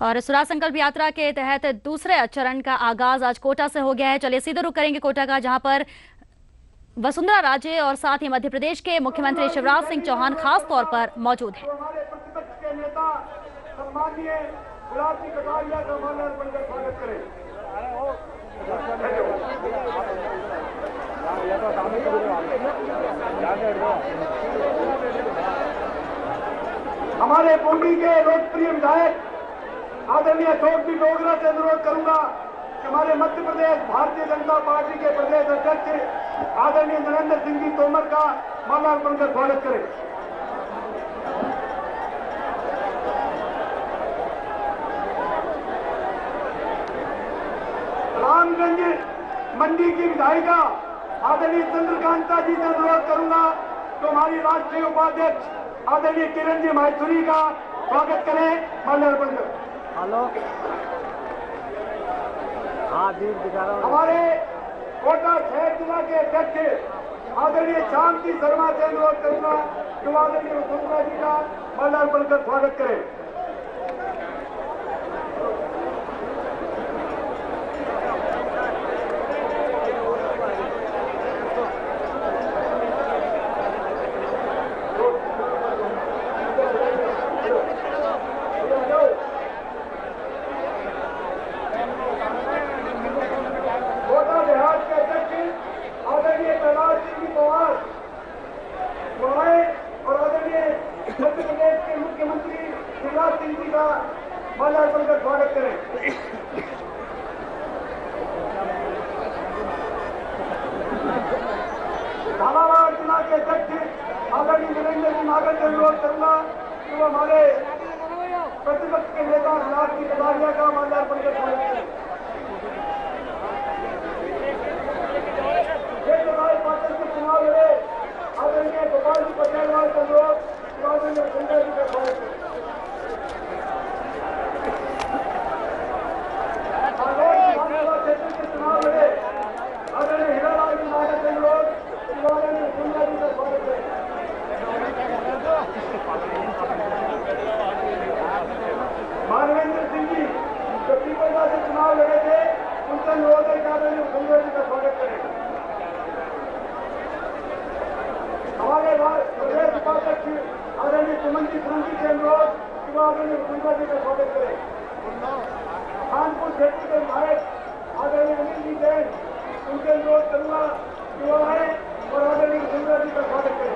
और स्वराज संकल्प यात्रा के तहत दूसरे चरण का आगाज आज कोटा से हो गया है। चलिए सीधे रुख करेंगे कोटा का, जहां पर वसुंधरा राजे और साथ ही मध्य प्रदेश के मुख्यमंत्री शिवराज सिंह चौहान खास तौर पर मौजूद हैं। हमारे प्रतिपक्ष के नेता सम्माननीय गुलाब सिंह कटारिया का माल्यार्पण बनकर स्वागत करें। हमारे बूंदी के लोकप्रिय विधायक आदरणीय अशोक जी डोगरा से अनुरोध करूंगा कि हमारे मध्य प्रदेश भारतीय जनता पार्टी के प्रदेश अध्यक्ष आदरणीय नरेंद्र सिंह जी तोमर का माल्यार्पण कर स्वागत करें। रामगंज मंडी की विधायिका आदरणीय चंद्रकांता जी से अनुरोध करूंगा तो हमारी राष्ट्रीय उपाध्यक्ष आदरणीय किरण जी माहेश्वरी का स्वागत करें, माल्यार्पण करें। हेलो, हाँ जी, दिखा रहा हूँ। हमारे कोटा शहर जिला के अध्यक्ष आदरणीय शांति शर्मा से अनुरोध करूंगा जो आदरणीय वसुंधरा जी का माल्यार्पण कर स्वागत करें। मध्य प्रदेश के मुख्यमंत्री शिवराज सिंह जी का माल्यार्पण कर स्वागत करें। झालावाड़ जिला के अध्यक्ष आदरणीय नरेंद्र सिंह नागर से अनुरोध करूंगा कि वो हमारे प्रतिपक्ष के नेता गुलाब सिंह कटारिया का माल्यार्पण कर स्वागत करें। पार्टी के चुनाव लड़े आदरणीय गोपाल जी पटेल का अनुरोध आदरणीय संजय जी का स्वागत करें। क्षेत्र के चुनाव लड़े आदरणीय हीरालाल जी नागर से अनुरोध आदरणीय संजय जी का स्वागत करें। मानवेंद्र सिंह जी जो पीपलदा से चुनाव लड़े थे उनसे अनुरोध है कि आदरणीय संजय जी का स्वागत करें। हमारे प्रदेश उपाध्यक्ष आदरणीय सुमन जी सोलंकी से अनुरोध कि वो आदरणीय वसुंधरा जी का स्वागत करें। कानपुर क्षेत्र के विधायक आदरणीय अनिल जी जैन उनसे अनुरोध करूंगा कि वो आए और आदरणीय वसुंधरा जी का स्वागत करें।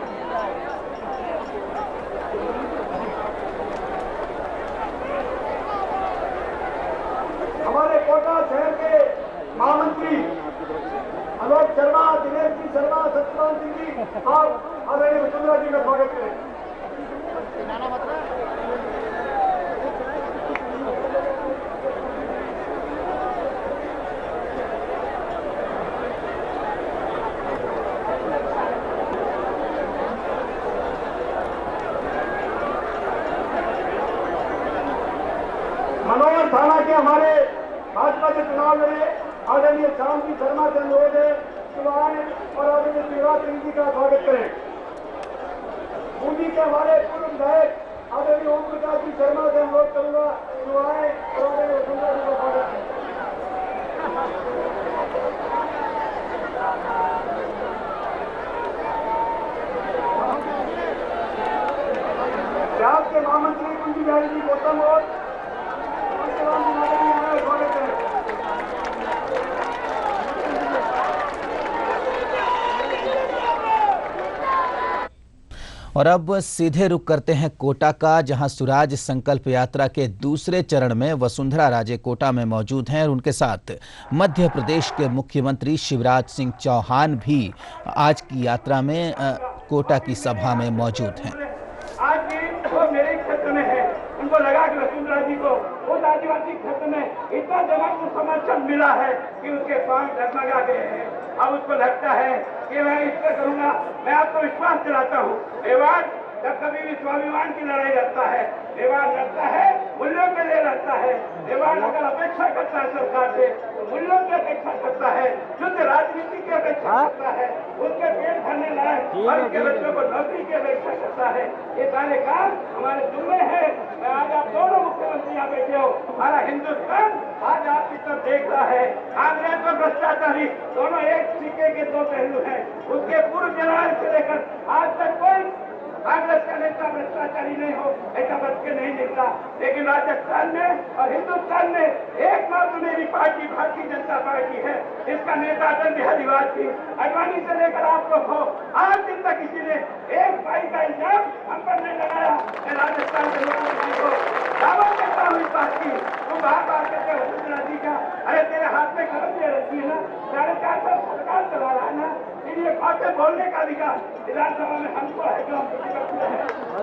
हमारे कोटा शहर के महामंत्री आलोक शर्मा, दिनेश जी शर्मा, सत्यपाल सिंह जी और आदरणीय वसुंधरा जी का स्वागत करें। मनोहर थाना के हमारे भाजपा के चुनाव लड़े आदरणीय शांति शर्मा से अनुरोध है कि वो आए और आदरणीय शिवराज सिंह जी का स्वागत करें। बूंदी के हमारे पूर्व विधायक आदरणीय ओम प्रकाश जी शर्मा से अनुरोध करूंगा कि वो आए और आदरणीय वसुंधरा जी का स्वागत करें। बिहार के महामंत्री कुंजी बिहारी जी गौतम और स्वागत करें। और अब सीधे रुख करते हैं कोटा का, जहां स्वराज संकल्प यात्रा के दूसरे चरण में वसुंधरा राजे कोटा में मौजूद हैं और उनके साथ मध्य प्रदेश के मुख्यमंत्री शिवराज सिंह चौहान भी आज की यात्रा में कोटा की सभा में मौजूद हैं। आज भी वो मेरे क्षेत्र में है, उनको लगा कि वसुंधरा जी को उस आदिवासी क्षेत्र में इतना जबरदस्त समर्थन मिला है कि उसके पांव डगमगा गए हैं। अब उसको लगता है कि मैं इससे करूंगा। मैं आपको विश्वास दिलाता हूँ, मेवाड़ जब कभी भी स्वाभिमान की लड़ाई लड़ता है, मेवाड़ लड़ता है मूल्यों के लिए लड़ता है, ईमान अगर अपेक्षा करता है सरकार से तो मूल्यों की अपेक्षा करता है, शुद्ध राजनीति की अपेक्षा करता है, उनके पेट भरने लायक और उनके बच्चों को नौकरी की अपेक्षा करता है। ये सारे काम हमारे जुम्मे हैं। मैं आज आप दोनों मुख्यमंत्री यहाँ बैठे हो, हमारा हिंदुस्तान आज आपकी तरफ देख रहा है। कांग्रेस और भ्रष्टाचारी दोनों एक सिक्के के दो पहलू हैं। उसके पूर्व जनरल से लेकर आज तक कोई कांग्रेस का नेता भ्रष्टाचारी नहीं हो ऐसा बच के नहीं निकला, लेकिन राजस्थान में और हिंदुस्तान में एकमात्र मेरी पार्टी भारतीय जनता पार्टी है। इसका नेता अटल बिहारी वाजपेयी, अडवाणी से लेकर आप लोग हो, आज दिन तक किसी ने एक पाई का इल्जाम हम पर नहीं लगाया। मैं राजस्थान के लोगों को दावा करता हूँ इस बात की, तुम बार कहते हो वसुंधरा जी का, अरे तेरे हाथ में कलम दे रखी है ना, 4.5 साल सरकार चला रहा है ना, ये बातें बोलने का अधिकार विधानसभा में हमको है, जो हम प्रतिपक्ष है,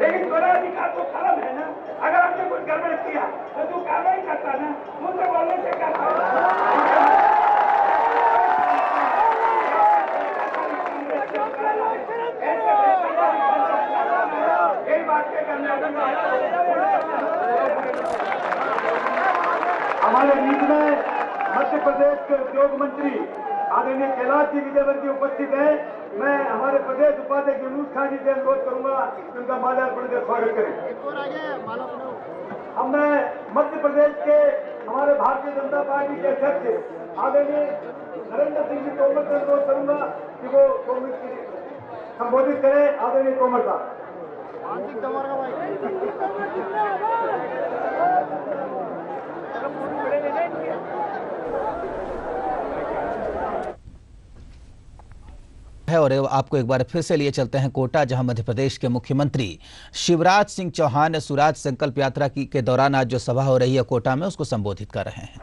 लेकिन तुम्हारा अधिकार तो कलम है ना। अगर हमने कुछ गड़बड़ किया तो तू कार्रवाई करता ना, मुझसे बोलने से क्या फायदा। यही बातें करने हमारे बीच में मध्य प्रदेश के उद्योग मंत्री आदरणीय कैलाश जी विजयवर्गीय उपस्थित है। मैं हमारे प्रदेश उपाध्यक्ष यूनुस खान जी से अनुरोध करूंगा कि उनका माल्यार्पण कर स्वागत करें। अब मैं मध्य प्रदेश के हमारे भारतीय जनता पार्टी के अध्यक्ष आदरणीय नरेंद्र सिंह जी तोमर से अनुरोध करूंगा कि वो संबोधित करें। आदरणीय तोमर साहब। है और आपको एक बार फिर से लिए चलते हैं कोटा, जहां मध्य प्रदेश के मुख्यमंत्री शिवराज सिंह चौहान स्वराज संकल्प यात्रा के दौरान आज जो सभा हो रही है कोटा में, उसको संबोधित कर रहे हैं।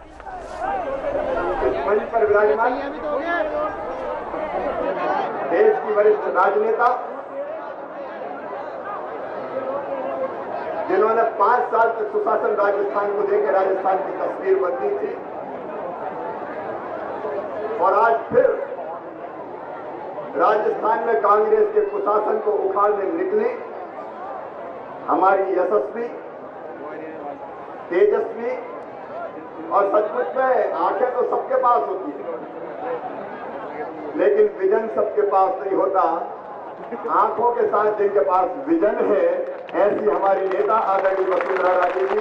मंच पर विराजमान देश की वरिष्ठ राजनेता, जिन्होंने 5 साल तक सुशासन राजस्थान को देकर राजस्थान की तस्वीर बदली थी और आज फिर राजस्थान में कांग्रेस के कुशासन को उखाड़ने निकले हमारी यशस्वी, तेजस्वी और सचमुच में आंखें तो सबके पास होती है, लेकिन विजन सबके पास नहीं होता। आंखों के साथ जिनके पास विजन है, ऐसी हमारी नेता आदरणीय वसुंधरा राजे जी,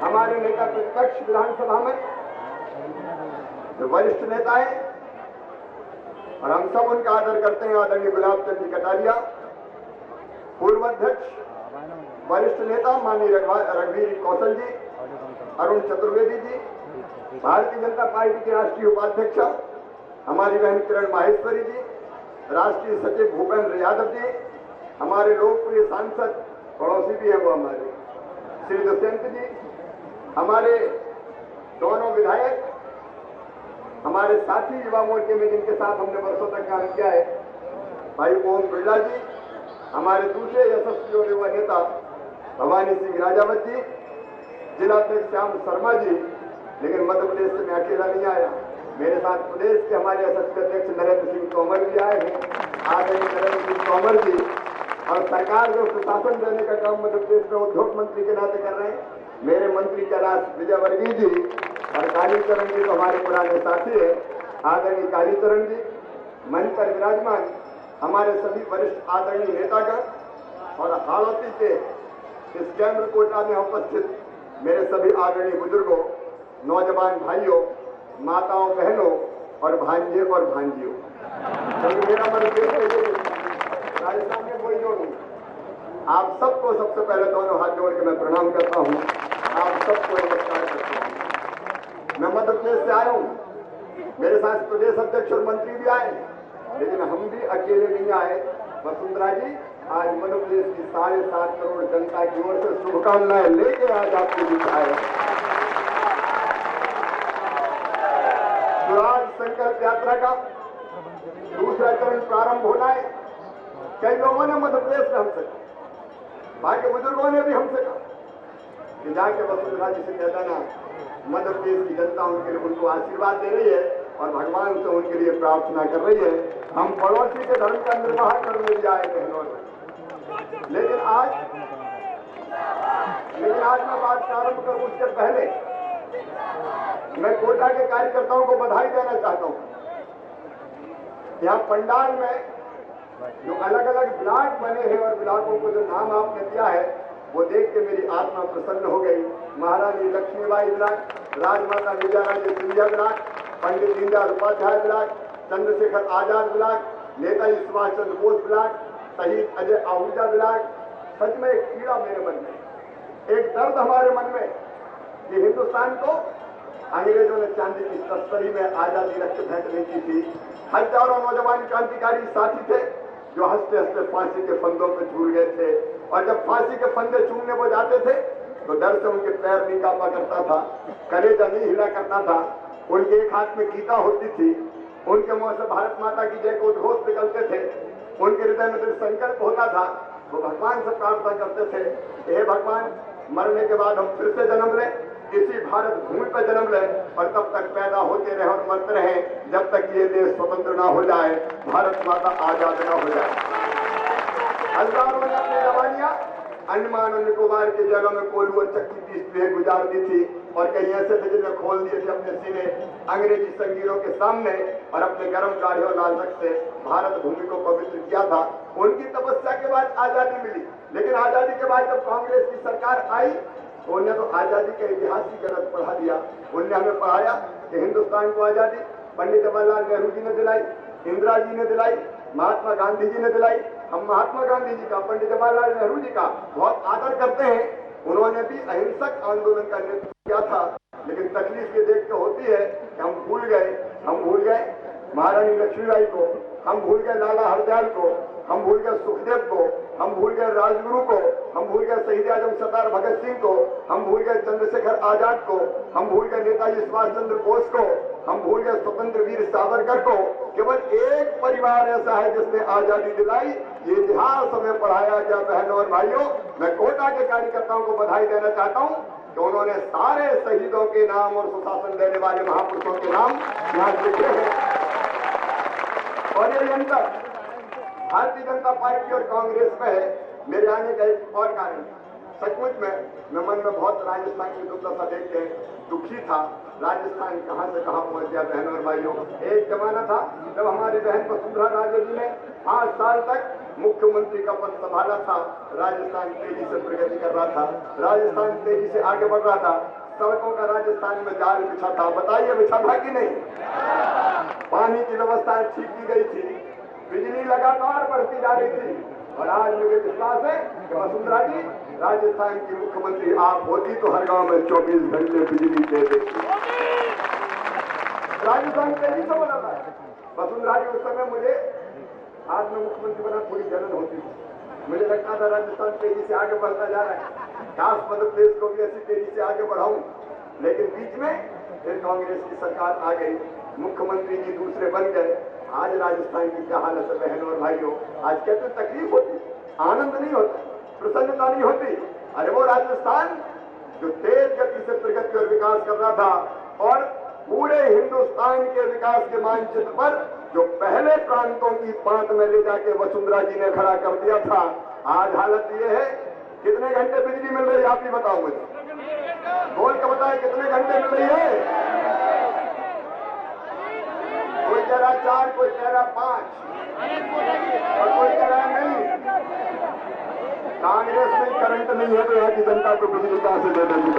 हमारे नेता प्रतिपक्ष विधानसभा में जो वरिष्ठ नेता है और हम सब उनका आदर करते हैं, आदरणीय गुलाब चंद जी कटारिया, पूर्व अध्यक्ष वरिष्ठ नेता माननीय रघुवीर कौशल जी, अरुण चतुर्वेदी जी, भारतीय जनता पार्टी के राष्ट्रीय उपाध्यक्ष हमारी बहन किरण माहेश्वरी जी, राष्ट्रीय सचिव भूपेंद्र यादव जी, हमारे लोकप्रिय सांसद पड़ोसी भी है वो हमारे श्री दुष्यंत जी, हमारे दोनों विधायक, हमारे साथी युवा मोर्चे में जिनके साथ हमने वर्षों तक काम किया है, भाई ओम बिरला जी, हमारे दूसरे यशस्वी और युवा नेता भवानी सिंह राजावत जी, जिलाध्यक्ष श्याम शर्मा जी, लेकिन मध्य प्रदेश से मैं अकेला नहीं आया, मेरे साथ प्रदेश के हमारे यशस्वी अध्यक्ष नरेंद्र सिंह तोमर भी आए हैं। आदरणीय नरेंद्र सिंह तोमर जी और सरकार जो सुशासन देने का काम मध्य प्रदेश में उद्योग मंत्री के नाते कर रहे हैं, मेरे मंत्री कैलाश विजयवर्गीय जी और कालीचरण जी तो हमारे पुराने साथी है, आदरणीय कालीचरण जी, मंच पर विराजमान हमारे सभी वरिष्ठ आदरणीय नेतागण और हालौती के इस केंद्र कोटा में उपस्थित मेरे सभी आदरणीय बुजुर्गों, नौजवान भाइयों, माताओं, बहनों और भांजे और भांजियों, क्योंकि मेरा मन राजस्थान में कोई जोड़ नहीं, आप सबको सबसे पहले दोनों हाथ जोड़ के मैं प्रणाम करता हूँ, आप सबको नमस्कार करता हूँ। मैं मध्य प्रदेश से आया हूँ, मेरे साथ प्रदेश अध्यक्ष और मंत्री भी आए, लेकिन हम भी अकेले नहीं आए। वसुंधरा जी आज मध्य प्रदेश की 7.5 करोड़ जनता की ओर से शुभकामनाएं लेके आज आपके बीच आए। स्वराज संकल्प यात्रा का दूसरा चरण प्रारंभ होना है। कई लोगों ने मध्य प्रदेश से हमसे कहा, बाकी बुजुर्गों ने भी हमसे कहा कि जाके वसुंधरा जी से कह देना मध्य प्रदेश की जनता उनके लिए उनको आशीर्वाद दे रही है और भगवान से उनके लिए प्रार्थना कर रही है। हम पड़ोसी के धर्म का निर्वाह करने भी आए बहनों, लेकिन आज आज मैं बात प्रारंभ करूं उससे पहले मैं कोटा के कार्यकर्ताओं को बधाई देना चाहता हूं। यहाँ पंडाल में जो अलग अलग ब्लॉक बने हैं और ब्लॉकों को जो नाम आपने दिया है वो देख के मेरी आत्मा प्रसन्न हो गई। महारानी Lakshmibai block, Rajmata Vijayaraje Scindia block, Pandit Deendayal Upadhyay block, Chandrashekhar Azad block, Netaji Subhash Chandra Bose block, शहीद अजय आहूजा ब्लॉक। सच में एक पीड़ा मेरे मन में, एक दर्द हमारे मन में कि हिंदुस्तान को अंग्रेजों ने चांदी की तस्करी में आजादी रक्त भेंट नहीं की थी। हजारों नौजवान क्रांतिकारी साथी थे जो हंसते हंसते फांसी के फंदों पे झूल गए थे, और जब फांसी के फंदे चूमने वो जाते थे तो डर से उनके पैर नहीं कांपा करता था, कलेजा नहीं हिला करता था, उनके एक हाथ में गीता होती थी, उनके मुंह से भारत माता की जय के उद्घोष निकलते थे, उनके हृदय में दृढ़ संकल्प होता था। वो भगवान से प्रार्थना करते थे, हे भगवान, मरने के बाद हम फिर से जन्म लें, इसी भारत भूमि पर जन्म लें और तब तक पैदा होते रहे और मरते रहे जब तक ये देश स्वतंत्र ना हो जाए, भारत माता आजाद ना हो जाए। हजारों ने अपनी जवानियां अंडमान और निकोबार के जगह में कोल्हू और चक्की पीसते हुए गुजार दी थी, और कहीं ऐसे थे जिन्हें खोल दिए थे अपने सीने अंग्रेजी संगीरों के सामने और अपने गर्म गाढ़े और लाल रक्त से भारत भूमि को पवित्र किया था। उनकी तपस्या के बाद आजादी मिली, लेकिन आजादी के बाद जब कांग्रेस की सरकार आई तो उन्हें तो आजादी का इतिहास ही गलत पढ़ा दिया। उन्होंने हमें पढ़ाया कि हिंदुस्तान को आजादी पंडित जवाहरलाल नेहरू जी ने दिलाई, इंदिरा जी ने दिलाई, महात्मा गांधी जी ने दिलाई। हम महात्मा गांधी जी का, पंडित जवाहरलाल नेहरू जी का बहुत आदर करते हैं। उन्होंने भी अहिंसक आंदोलन का नेतृत्व किया था, लेकिन तकलीफ ये देख के होती है कि हम भूल गए महारानी लक्ष्मीबाई को, हम भूल गए लाला हरदयाल को, हम भूल गए सुखदेव को, हम भूल गए राजगुरु को, हम भूल गए शहीद आजम सरदार भगत सिंह को, हम भूल गए चंद्रशेखर आजाद को, हम भूल गए नेताजी सुभाष चंद्र बोस को, हम भूल गए स्वतंत्र वीर सावरकर को। केवल एक परिवार ऐसा है जिसने आजादी दिलाई, ये इतिहास हमें पढ़ाया गया। बहनों और भाइयों, मैं कोटा के कार्यकर्ताओं को बधाई देना चाहता हूं कि उन्होंने सारे शहीदों के नाम और सुशासन देने वाले महापुरुषों के नाम यहाँ लिखे हैं। और ये अंतर भारतीय जनता पार्टी और कांग्रेस में है। मेरे आने का एक और कारण, सचमुच में मन में बहुत राजस्थान की दुर्दशा देख के दुखी था। राजस्थान कहां से कहां पहुंच गया। बहनों और भाइयों, एक जमाना था जब हमारी बहन वसुंधरा राजे जी ने 5 साल तक मुख्यमंत्री का पद संभाला था। राजस्थान तेजी से प्रगति कर रहा था, राजस्थान तेजी से आगे बढ़ रहा था। सड़कों का राजस्थान में जाल बिछा था, बताइए बिछा था कि नहीं? पानी की व्यवस्था ठीक की गई थी, बिजली लगातार बढ़ती जा रही थी, और आज मुझे विश्वास है कि वसुंधरा जी राजस्थान की मुख्यमंत्री आप होती तो हर गांव में 24 घंटे बिजली दे देती। राजस्थान तेजी से बदल रहा है। वसुंधरा जी उस समय मुझे, आज मैं मुख्यमंत्री बना, थोड़ी जलन होती थी। मुझे लगता था राजस्थान तेजी से आगे बढ़ता जा रहा है, काश मध्य प्रदेश को भी ऐसी तेजी से आगे बढ़ाऊं। लेकिन बीच में फिर कांग्रेस की सरकार आ गई, मुख्यमंत्री जी दूसरे बन गए। आज राजस्थान की क्या हालत है बहनों और भाइयों? आज कहते तकलीफ होती, आनंद नहीं होता, प्रसन्नता नहीं होती। अरे वो राजस्थान जो तेज गति से प्रगति और विकास कर रहा था, और पूरे हिंदुस्तान के विकास के मानचित्र पर जो पहले प्रांतों की पांत में ले जाके वसुंधरा जी ने खड़ा कर दिया था, आज हालत ये है। कितने घंटे बिजली मिल रही है आप ही बताओ मुझे, बोल के बताए कितने घंटे मिल रही है? कोई कह रहा 4, कोई कह रहा 5, और कोई कह रहा नहीं। कांग्रेस में करंट नहीं है तो यहाँ की जनता को बिजली कहां से दे देंगी?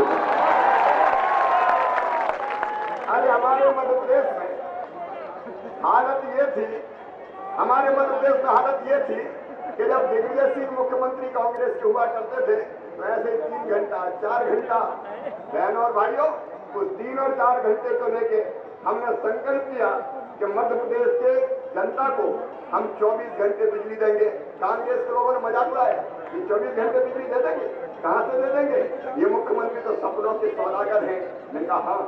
अरे हमारे मध्य प्रदेश में हालत ये थी, हमारे मध्य प्रदेश में हालत ये थी कि जब दिग्विजय सिंह मुख्यमंत्री कांग्रेस के हुआ करते थे तो ऐसे 3 घंटा 4 घंटा, बहनों और भाइयों, उस 3 और 4 घंटे को लेके हमने संकल्प किया कि मध्य प्रदेश के जनता को हम 24 घंटे बिजली देंगे। कांग्रेस के लोगों ने मजाक उड़ाया कि 24 घंटे बिजली दे देंगे, कहां से दे देंगे? ये मुख्यमंत्री तो सपनों के सौदागर हैं। मैंने कहा हाँ,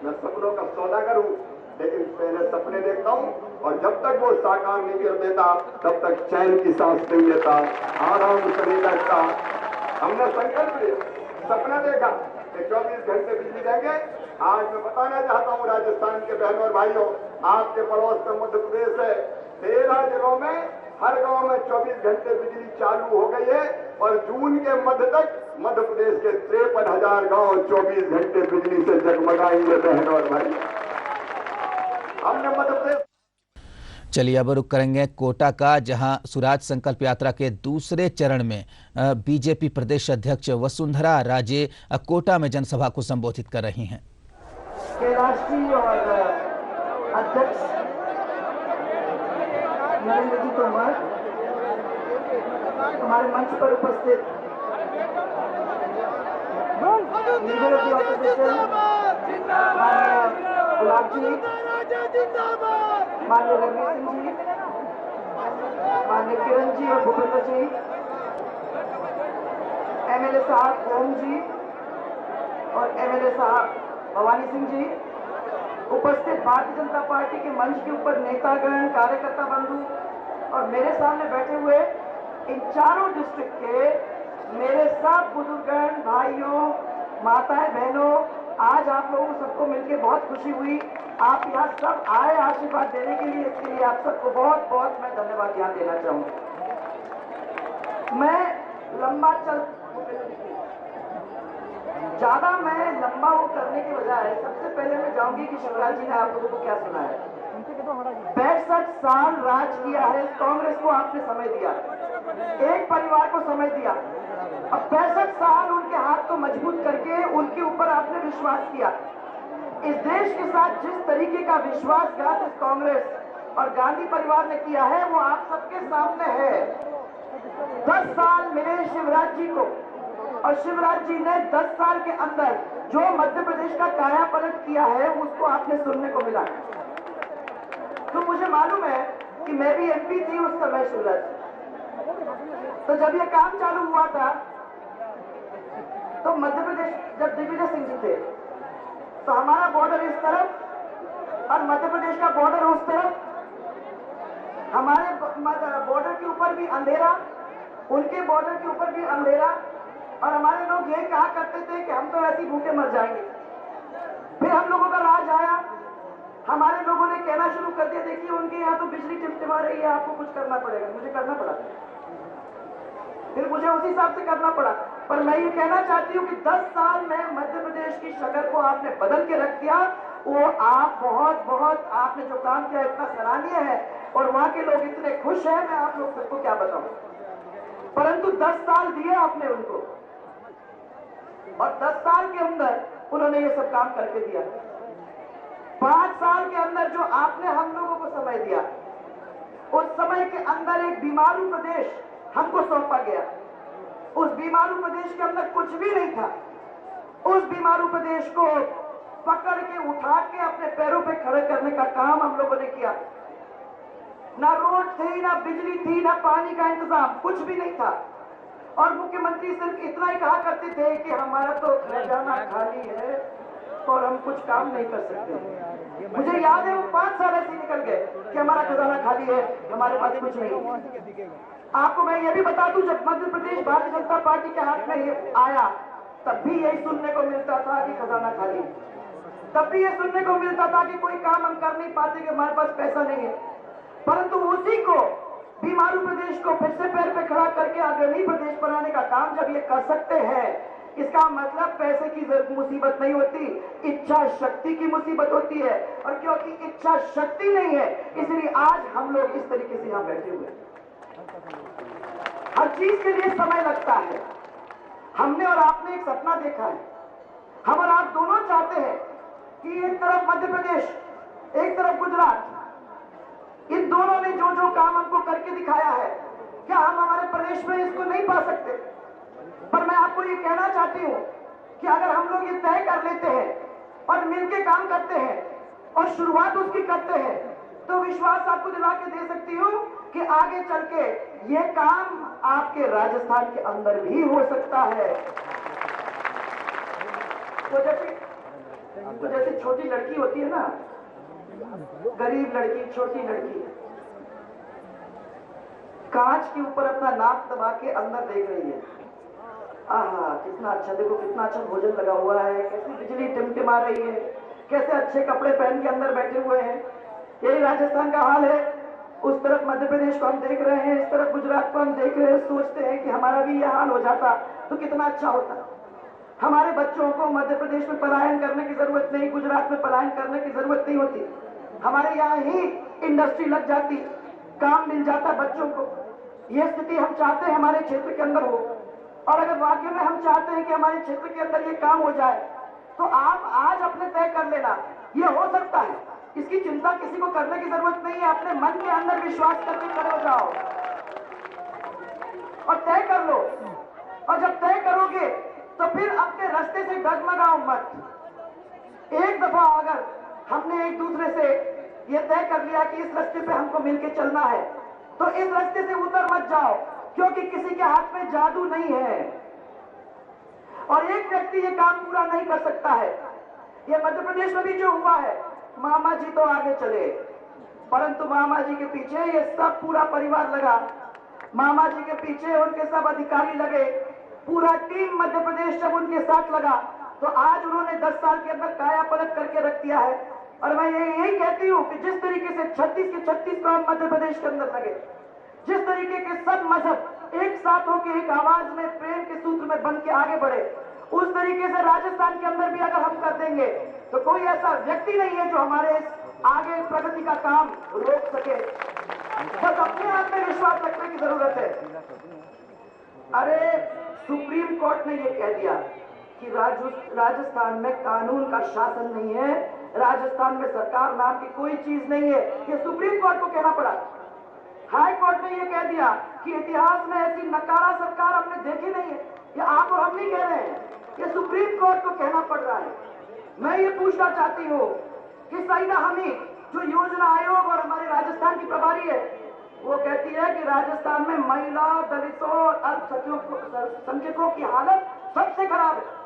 मैं सपनों का सौदागर हूं, लेकिन पहले सपने देखता हूं, और जब तक वो साकार नहीं कर देता तब तक चैन की सांस नहीं लेता, आराम से नहीं बैठता। हमने संकल्प लिया, सपना देखा कि 24 घंटे बिजली देंगे। आज मैं बताना चाहता हूं राजस्थान के बहनों और भाइयों, आपके पड़ोस में मध्य प्रदेश है, 13 जिलों में हर गांव में 24 घंटे बिजली चालू हो गई है, और जून के मध्य तक मध्य प्रदेश के 53,000 गांव 24 घंटे बिजली से जगमगाएंगे बहन और भाई। हमने मध्य प्रदेश। चलिए अब रुक करेंगे कोटा का, जहां स्वराज संकल्प यात्रा के दूसरे चरण में बीजेपी प्रदेश अध्यक्ष वसुंधरा राजे कोटा में जनसभा को संबोधित कर रही हैं। के राष्ट्रीय और अध्यक्ष नरेंद्र जी तोमर, हमारे मंच पर उपस्थित लीडर ऑफ द ऑपोजिशन माननीय गुलाब जी, माननीय रणवीर सिंह जी, माननीय किरण जी और भूपेंद्र जी, एमएलए साहब ओम जी और एमएलए साहब भवानी सिंह जी, उपस्थित भारतीय जनता पार्टी के मंच के ऊपर नेतागण, कार्यकर्ता बंधु और मेरे सामने बैठे हुए इन चारों डिस्ट्रिक्ट के मेरे सब बुजुर्गण, भाइयों, माताएं, बहनों, आज आप लोगों सबको मिलकर बहुत खुशी हुई। आप यहाँ सब आए आशीर्वाद देने के लिए, इसके लिए आप सबको बहुत बहुत मैं धन्यवाद यहाँ देना चाहूँगा। मैं लंबा वो करने के बजाय सबसे पहले मैं जाऊंगी कि शिवराज जी ने आप लोगों को क्या सुनाया। 65 साल राज किया है कांग्रेस को, आपने समय दिया, एक परिवार को समय दिया। अब 65 साल उनके हाथ को मजबूत करके उनके ऊपर आपने विश्वास किया। इस देश के साथ जिस तरीके का विश्वासघात इस कांग्रेस और गांधी परिवार ने किया है वो आप सबके सामने है। 10 साल मिले शिवराज जी को और शिवराज जी ने 10 साल के अंदर जो मध्य प्रदेश का काया पलट किया है उसको आपने सुनने को मिला। तो मुझे मालूम है कि मैं भी एमपी थी उस समय शिवराज, तो जब ये काम चालू हुआ था तो मध्य प्रदेश जब दिग्विजय सिंह जी थे तो हमारा बॉर्डर इस तरफ और मध्य प्रदेश का बॉर्डर उस तरफ, हमारे बॉर्डर के ऊपर भी अंधेरा, उनके बॉर्डर के ऊपर भी अंधेरा, और हमारे लोग ये कहा करते थे कि हम तो ऐसे ही भूखे मर जाएंगे। फिर हम लोगों का राज आया, हमारे लोगों ने कहना शुरू कर दिया देखिए उनके यहाँ तो बिजली टिमटिमा रही है, आपको कुछ करना पड़ेगा। मुझे करना पड़ा, फिर मुझे उसी हिसाब से करना पड़ा। पर मैं ये कहना चाहती हूँ कि 10 साल में मध्य प्रदेश की शक्ल को आपने बदल के रख दिया। वो आप बहुत आपने जो काम किया इतना सराहनीय है और वहां के लोग इतने खुश हैं, मैं आप लोग सबको क्या बताऊं। परंतु 10 साल दिए आपने उनको और 10 साल के अंदर उन्होंने ये सब काम करके दिया। 5 साल के अंदर जो आपने हम लोगों को समय दिया, उस समय के अंदर एक बीमारू प्रदेश हमको सौंपा गया। उस बीमारू प्रदेश के अंदर कुछ भी नहीं था। उस बीमारू प्रदेश को पकड़ के उठा के अपने पैरों पे खड़े करने का काम हम लोगों ने किया। ना रोड थी, ना बिजली थी, ना पानी का इंतजाम, कुछ भी नहीं था। और मुख्यमंत्री सिर्फ इतना ही कहा करते थे कि हमारा तो खजाना खाली है और हम कुछ काम नहीं कर सकते। मुझे याद है वो 5 साल ऐसे निकल गए कि हमारा खजाना खाली है, हमारे पास कुछ नहीं। आपको मैं ये भी बता दूं, जब मध्य प्रदेश भारतीय जनता पार्टी के हाथ में ये आया तब भी यही सुनने को मिलता था कि खजाना खाली, तब भी ये सुनने को मिलता था कि कोई काम हम कर नहीं पाते, कि हमारे पास पैसा नहीं है। परंतु उसी को बीमारू प्रदेश को फिर से पैर पे खड़ा करके अग्रणी प्रदेश बनाने का काम जब ये कर सकते हैं, इसका मतलब पैसे की मुसीबत नहीं होती, इच्छा शक्ति की मुसीबत होती है। और क्योंकि इच्छा शक्ति नहीं है इसलिए आज हम लोग इस तरीके से यहाँ बैठे हुए। हर चीज के लिए समय लगता है। हमने और आपने एक सपना देखा है, हम और आप दोनों चाहते हैं कि एक तरफ मध्य प्रदेश, एक तरफ गुजरात, इन दोनों ने जो जो काम हमको करके दिखाया है, क्या हम हमारे प्रदेश में इसको नहीं पा सकते? पर मैं आपको ये कहना चाहती हूँ कि अगर हम लोग ये तय कर लेते हैं और मिलके काम करते हैं और शुरुआत उसकी करते हैं, तो विश्वास आपको दिला के दे सकती हूँ कि आगे चल के ये काम आपके राजस्थान के अंदर भी हो सकता है। तो जैसे छोटी लड़की होती है ना, गरीब लड़की, छोटी लड़की, कांच के ऊपर अपना नाक दबा के अंदर देख रही है, आहा कितना अच्छा, देखो कितना अच्छा भोजन लगा हुआ है, कैसी बिजली टिमटिमा रही है, कैसे अच्छे कपड़े पहन के अंदर बैठे हुए हैं। यही राजस्थान का हाल है। उस तरफ मध्य प्रदेश को हम देख रहे हैं, इस तरफ गुजरात को हम देख रहे हैं, सोचते हैं कि हमारा भी यह हाल हो जाता तो कितना अच्छा होता। हमारे बच्चों को मध्य प्रदेश में पलायन करने की जरूरत नहीं, गुजरात में पलायन करने की जरूरत नहीं होती। हमारे यहाँ ही इंडस्ट्री लग जाती, काम मिल जाता बच्चों को। यह स्थिति हम चाहते हैं हमारे क्षेत्र के अंदर हो, और अगर वाकई में हम चाहते हैं कि हमारे क्षेत्र के अंदर ये काम हो जाए तो आप आज अपने तय कर लेना, ये हो सकता है। इसकी चिंता किसी को करने की जरूरत नहीं है। अपने मन के अंदर विश्वास करके खड़े हो जाओ और तय कर लो। और जब तय करोगे तो फिर अपने रास्ते से डगमगाओ मत। एक दफा अगर हमने एक दूसरे से ये तय कर लिया कि इस रास्ते पे हमको मिलके चलना है, तो इस रास्ते से उतर मत जाओ, क्योंकि किसी के हाथ में जादू नहीं है और एक व्यक्ति ये काम पूरा नहीं कर सकता है। ये मध्य प्रदेश में भी जो हुआ है, मामा जी तो आगे चले, परंतु मामा जी के पीछे ये सब पूरा परिवार लगा, मामा जी के पीछे उनके सब अधिकारी लगे, पूरा टीम मध्य प्रदेश जब उनके साथ लगा तो आज उन्होंने 10 साल के अंदर काया पलट करके रख दिया है। और मैं यही कहती हूँ कि जिस तरीके से 36 के 36 काम मध्य प्रदेश के अंदर लगे, जिस तरीके के सब मजहब एक साथ होकर एक आवाज में प्रेम के सूत्र में बन के आगे बढ़े, उस तरीके से राजस्थान के अंदर भी अगर हम कर देंगे तो कोई ऐसा व्यक्ति नहीं है जो हमारे आगे प्रगति का काम रोक सके। बस अपने आप में विश्वास रखने की जरूरत है। अरे सुप्रीम कोर्ट ने यह कह दिया कि राजस्थान में कानून का शासन नहीं है, राजस्थान में सरकार नाम की कोई चीज नहीं है। ये सुप्रीम कोर्ट को कहना पड़ा। हाई कोर्ट ने यह कह दिया कि इतिहास में ऐसी नकारा सरकार हमने देखी नहीं है। ये आप और हम नहीं कह रहे हैं, ये सुप्रीम कोर्ट को कहना पड़ रहा है। मैं ये पूछना चाहती हूँ कि सईदा हमीद जो योजना आयोग और हमारे राजस्थान की प्रभारी है, वो कहती है कि राजस्थान में महिला, दलितों और अल्पसंख्यकों की हालत सबसे खराब है।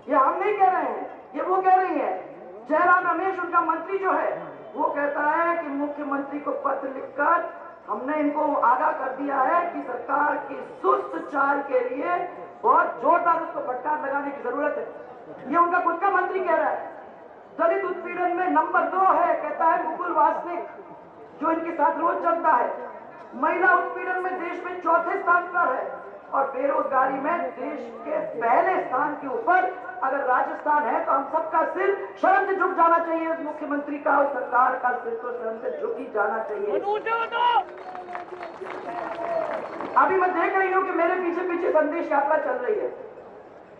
ये हम नहीं कह रहे हैं, ये वो कह रही है। जयराम रमेश उनका मंत्री जो है, वो कहता है कि मुख्यमंत्री को पत्र लिखकर हमने इनको आगाह कर दिया है कि सरकार की सुस्त चाल के लिए बहुत जोरदार उसको फटकार लगाने की जरूरत है। ये उनका खुद का मंत्री कह रहा है। दलित उत्पीड़न में नंबर 2 है, कहता है मुकुल वासनिक, जो इनके साथ रोज चलता है। महिला उत्पीड़न में देश में 4थे स्थान पर है और बेरोजगारी में देश के पहले स्थान के ऊपर अगर राजस्थान है तो हम सबका सिर शर्म से झुक जाना चाहिए। मुख्यमंत्री का और सरकार का सिर तो शर्म से झुक ही जाना चाहिए। अभी मैं देख रही हूँ कि मेरे पीछे पीछे संदेश यात्रा चल रही है।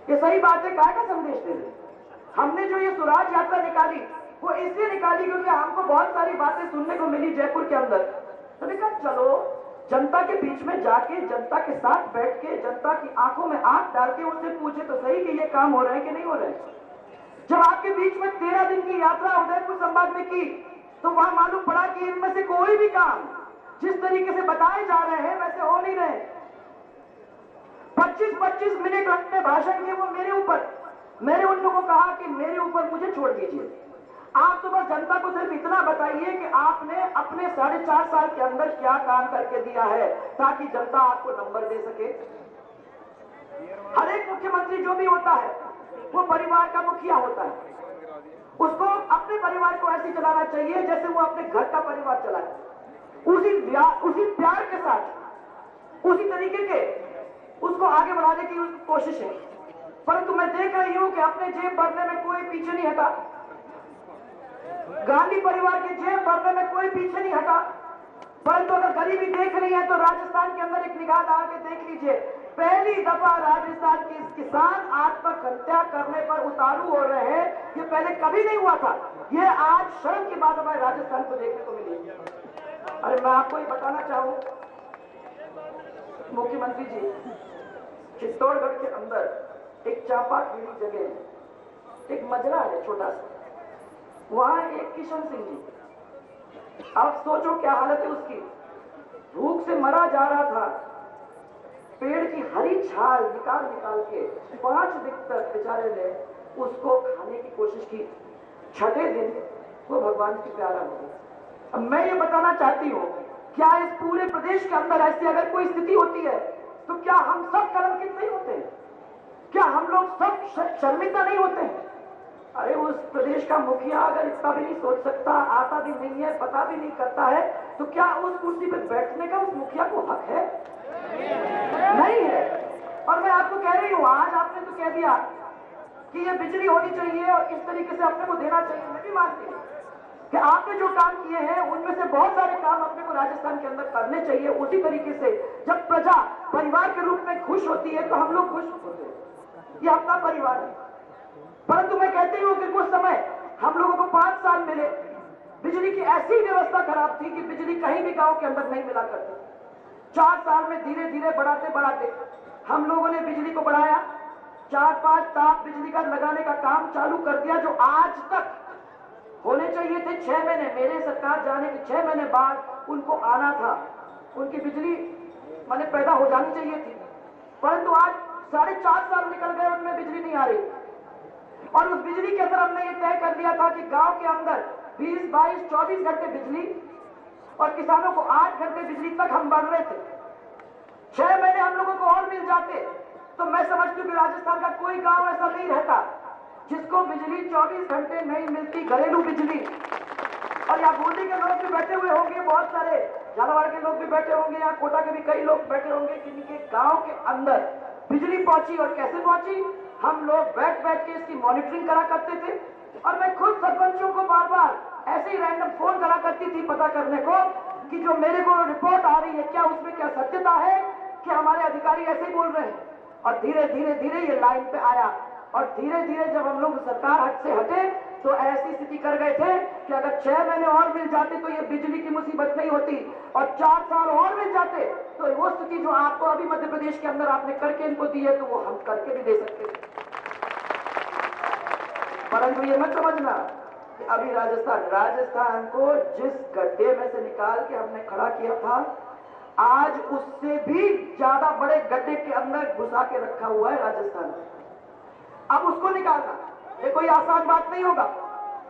ये सही बात है, काय का संदेश दे रहे? हमने जो ये स्वराज यात्रा निकाली वो इसलिए निकाली क्योंकि हमको बहुत सारी बातें सुनने को मिली जयपुर के अंदर। तो मैंने कहा चलो जनता के बीच में जाके, जनता के साथ बैठ के, जनता की आंखों में आंख डाल के उससे पूछे तो सही कि ये काम हो रहे हैं कि नहीं हो रहे हैं। जब आपके बीच में 13 दिन की यात्रा उदयपुर संभाग में की तो वहां मालूम पड़ा कि इनमें से कोई भी काम जिस तरीके से बताए जा रहे हैं वैसे हो नहीं रहे। 25-25 मिनट अपने भाषण के वो मेरे ऊपर, मैंने उन लोगों को कहा कि मेरे ऊपर मुझे छोड़ दीजिए, आप तो बस जनता को सिर्फ इतना बताइए कि आपने अपने 4.5 साल के अंदर क्या काम करके दिया है ताकि जनता आपको नंबर दे सके। हर एक मुख्यमंत्री जो भी होता है वो परिवार का मुखिया होता है। उसको अपने परिवार को ऐसे चलाना चाहिए जैसे वो अपने घर का परिवार चलाए, उसी प्यार के साथ, उसी तरीके के उसको आगे बढ़ाने की कोशिश है। परंतु मैं देख रही हूं कि अपने जेब भरने में कोई पीछे नहीं हटा, गांधी परिवार के जेब भरने में कोई पीछे नहीं हटा। परंतु अगर गरीबी देख रही है तो राजस्थान के अंदर एक निगाह डाल के देख लीजिए, पहली दफा राजस्थान के किसान आत्महत्या करने पर उतारू हो रहे हैं। ये पहले कभी नहीं हुआ था, ये आज शर्म की बात हमारे राजस्थान को देखने को मिली। अरे मैं आपको ये बताना चाहूं मुख्यमंत्री जी, चित्तौड़गढ़ के अंदर एक चापाखेड़ी जगह है, एक मजरा है छोटा सा, वहां एक किशन सिंह जी, आप सोचो क्या हालत है उसकी। भूख से मरा जा रहा था, पेड़ की हरी छाल निकाल के 5 दिन तक बेचारे ने उसको खाने की कोशिश की। 6ठे दिन वो भगवान की प्यारा हो गया। अब मैं ये बताना चाहती हूँ, क्या इस पूरे प्रदेश के अंदर ऐसी अगर कोई स्थिति होती है तो क्या हम सब कलंकित नहीं होते हैं? क्या हम लोग सब शर्मिंदा नहीं होते हैं? अरे उस प्रदेश का मुखिया अगर इतना भी नहीं सोच सकता, आता भी नहीं है, पता भी नहीं करता है, तो क्या उस कुर्सी पर बैठने का उस मुखिया को हक है? नहीं है। और मैं आपको कह रही हूं, आज आपने तो कह दिया कि ये बिजली होनी चाहिए और इस तरीके से अपने को देना चाहिए। मैं भी मानती हूँ कि आपने जो काम किए हैं उनमें से बहुत सारे काम अपने को राजस्थान के अंदर करने चाहिए। उसी तरीके से जब प्रजा परिवार के रूप में खुश होती है तो हम लोग खुश होते हैं, ये अपना परिवार है। परंतु मैं कहती हूँ कि कुछ समय हम लोगों को 5 साल मिले, बिजली की ऐसी व्यवस्था खराब थी कि बिजली कहीं भी गांव के अंदर नहीं मिला करती। 4 साल में धीरे धीरे बढ़ाते बढ़ाते हम लोगों ने बिजली को बढ़ाया, 4-5 ताप बिजली का लगाने का काम चालू कर दिया, जो आज तक होने चाहिए थे 6 महीने। मेरे सरकार जाने के 6 महीने बाद उनको आना था, उनकी बिजली मैंने पैदा हो जानी चाहिए थी, परंतु आज 4.5 साल निकल गए, उनमें बिजली नहीं आ रही। और उस बिजली के अंदर हमने ये तय कर दिया था कि गांव के अंदर 20, 22, 24 घंटे बिजली और किसानों को 8 घंटे बिजली तक हम बढ़ रहे थे। 6 महीने हम लोगों को और मिल जाते तो मैं समझती हूँ कि राजस्थान का कोई गांव ऐसा नहीं रहता जिसको बिजली 24 घंटे नहीं मिलती, घरेलू बिजली। और यहाँ बूंदी के लोग भी बैठे हुए होंगे, बहुत सारे झालावाड़ के लोग भी बैठे होंगे, यहाँ कोटा के भी कई लोग बैठे होंगे जिनके गांव के अंदर बिजली पहुंची। और कैसे पहुंची? हम लोग बैठ बैठ के इसकी मॉनिटरिंग करा करते थे। और मैं खुद सरपंचों को बार बार ऐसे ही रैंडम फोन करा करती थी पता करने को कि जो मेरे को रिपोर्ट आ रही है क्या उसमें क्या सत्यता है कि हमारे अधिकारी ऐसे ही बोल रहे हैं। और धीरे धीरे धीरे ये लाइन पे आया और धीरे धीरे जब हम लोग सरकार हट से हटे तो ऐसी स्थिति कर गए थे कि अगर 6 महीने और मिल जाते तो ये बिजली की मुसीबत नहीं होती, और 4 साल और मिल जाते तो वो स्थिति जो आपको अभी मध्य प्रदेश के अंदर आपने करके इनको दी है तो वो हम करके भी दे सकते थे। परंतु ये मत समझना कि अभी राजस्थान को जिस गड्ढे में से निकाल के हमने खड़ा किया था, आज उससे भी ज्यादा बड़े गड्ढे के अंदर घुसा के रखा हुआ है राजस्थान। अब उसको निकालना ये कोई आसान बात नहीं होगा।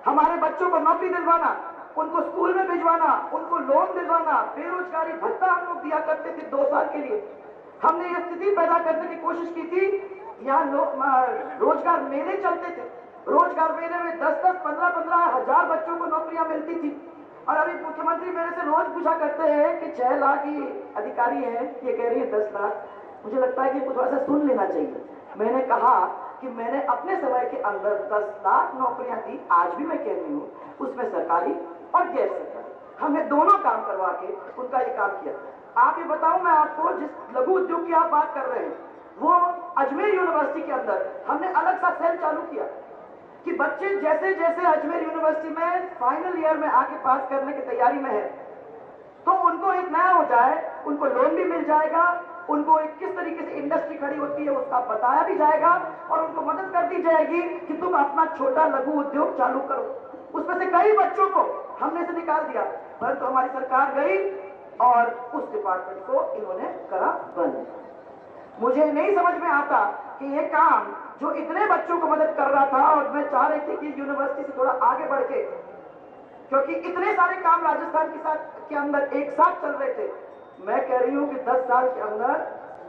हमारे बच्चों को नौकरी दिलवाना, उनको स्कूल में भिजवाना, उनको लोन दिलवाना, बेरोजगारी भत्ता हम लोग दिया करते थे 2 साल के लिए। हमने ये स्थिति पैदा करने की कोशिश की थी, यहाँ रोजगार मेले चलते थे, रोजगार मेले में 10-10, 15-15 हजार बच्चों को नौकरियां मिलती थी। और अभी मुख्यमंत्री मेरे से रोज पूछा करते हैं कि 6 लाख ही अधिकारी हैं, ये कह रही है 10 लाख। मुझे लगता है कि थोड़ा सा सुन लेना चाहिए। मैंने कहा कि मैंने अपने समय के अंदर 10 लाख नौकरियां दी, आज भी मैं कह रही हूँ, उसमें सरकारी और गैर सरकारी हमने दोनों काम करवा के उनका ये काम किया। आप ये बताओ, मैं आपको जिस लघु उद्योग की आप बात कर रहे हैं, वो अजमेर यूनिवर्सिटी के अंदर हमने अलग सा सेल चालू किया कि बच्चे जैसे जैसे अजमेर यूनिवर्सिटी में फाइनल ईयर में आके पास करने की तैयारी में है तो उनको एक नया हो जाए, उनको लोन भी मिल जाएगा, उनको एक किस तरीके से इंडस्ट्री खड़ी होती है उसका बताया भी जाएगा और उनको मदद कर दी जाएगी कि तुम अपना छोटा लघु उद्योग चालू करो। उसमें से कई बच्चों को हमने से निकाल दिया, परंतु हमारी सरकार गई और उस डिपार्टमेंट को इन्होंने करा बंद। मुझे नहीं समझ में आता कि ये काम जो इतने बच्चों को मदद कर रहा था, और मैं चाह रही थी कि यूनिवर्सिटी से थोड़ा आगे बढ़ के, क्योंकि इतने सारे काम राजस्थान के अंदर एक साथ चल रहे थे। मैं कह रही हूं कि 10 साल के अंदर,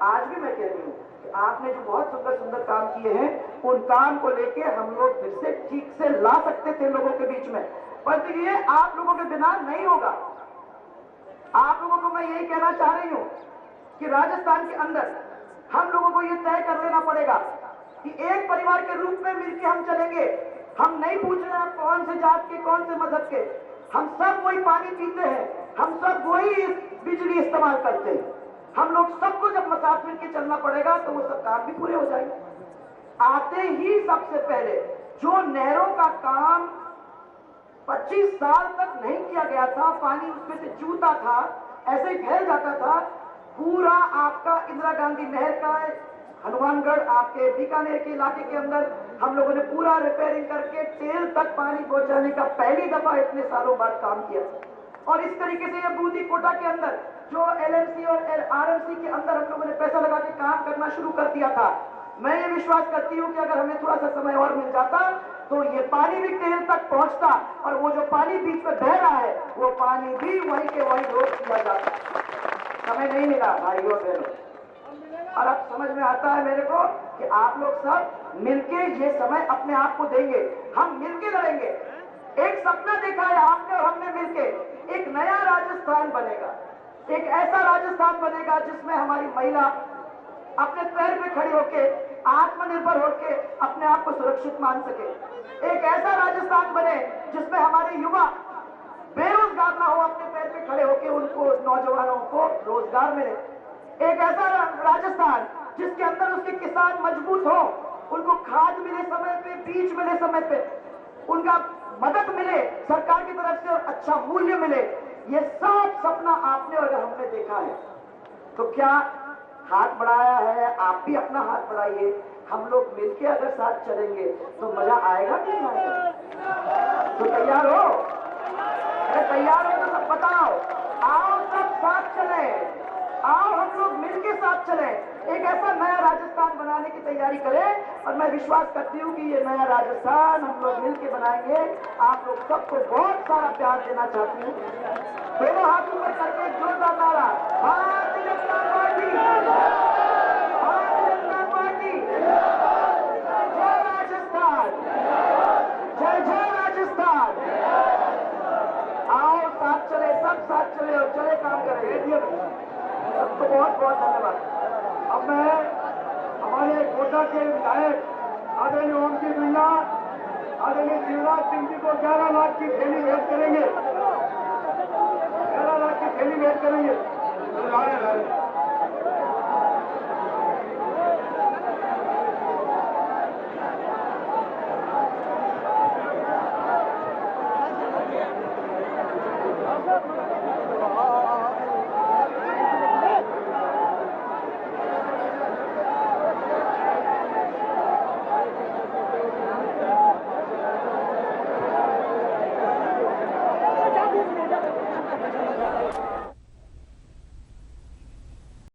आज भी मैं कह रही हूं कि आपने जो बहुत सुंदर सुंदर काम किए हैं, उन काम को लेके हम लोग फिर से ठीक से ला सकते थे लोगों के बीच में, पर ये आप लोगों के बिना नहीं होगा। आप लोगों को मैं यही कहना चाह रही हूं कि राजस्थान के अंदर हम लोगों को यह तय कर लेना पड़ेगा कि एक परिवार के रूप में मिलकर हम चलेंगे। हम नहीं पूछ रहे हैं कौन से जात के, कौन से मजहब के, हम सब वही पानी पीते हैं, हम सब वही बिजली इस्तेमाल करते हैं। हम लोग सबको जब साथ मिलकर चलना पड़ेगा तो वो सब काम भी पूरे हो जाएंगे। आते ही सबसे पहले जो नहरों का काम 25 साल तक नहीं किया गया था, पानी उसमें से चूता था, ऐसे ही फैल जाता था, पूरा आपका इंदिरा गांधी नहर का हनुमानगढ़ आपके बीकानेर के इलाके के अंदर हम लोगों ने पूरा रिपेयरिंग करके टेल तक पानी पहुंचाने का पहली दफा इतने सालों बाद काम किया। और इस तरीके से ये बूंदी कोटा के अंदर जो एलएमसी और आरएमसी के अंदर हम लोगों ने पैसा लगा के काम करना शुरू कर दिया था। मैं ये विश्वास करती हूँ कि अगर हमें थोड़ा सा समय और मिल जाता तो ये पानी भी टेल तक पहुंचता, और वो जो पानी बीच में बह रहा है वो पानी भी वहीं के वहीं रोक दिया जाता। समय नहीं मिला भाइयों बहनों, और अब समझ में आता है मेरे को कि आप लोग सब मिलके ये समय अपने आप को देंगे, हम मिलके लड़ेंगे। एक सपना देखा है आपने और हमने मिलके, एक नया राजस्थान बनेगा, एक ऐसा राजस्थान बनेगा जिसमें हमारी महिला अपने पैर पे खड़ी होके आत्मनिर्भर होके अपने आप को सुरक्षित मान सके। एक ऐसा राजस्थान बने जिसमें हमारे युवा बेरोजगार ना हो, अपने पैर पे खड़े होके उनको नौजवानों को रोजगार मिले। एक ऐसा राजस्थान जिसके अंदर उसके किसान मजबूत हो, उनको खाद मिले समय पे, बीज मिले समय पे, उनका मदद मिले सरकार की तरफ से और अच्छा मूल्य मिले। ये सब सपना आपने और हमने देखा है, तो क्या हाथ बढ़ाया है? आप भी अपना हाथ बढ़ाइए। हम लोग मिलके अगर साथ चलेंगे तो मजा आएगा कि नहीं आएगा? तो तैयार हो? अरे तैयार हो तो सब बताओ। आओ सब साथ चले, आओ हम लोग मिलके साथ चले, एक ऐसा नया राजस्थान बनाने की तैयारी करें। और मैं विश्वास करती हूँ कि ये नया राजस्थान हम लोग मिलके बनाएंगे। आप लोग सबको बहुत सारा प्यार देना चाहती हूँ। दोनों हाथ ऊपर करके जोरदार नारा, भारतीय जनता पार्टी, भारतीय जनता पार्टी, जय राजस्थान, जय जय राजस्थान। आओ साथ चले, सब साथ चले और चले काम करेंगे। सबको बहुत बहुत धन्यवाद। अब मैं हमारे कोटा के विधायक आदरणीय ओम जी बिरला, आदरणीय शिवराज सिंह जी को 11 लाख की थैली भेंट करेंगे, 11 लाख की थैली भेंट करेंगे।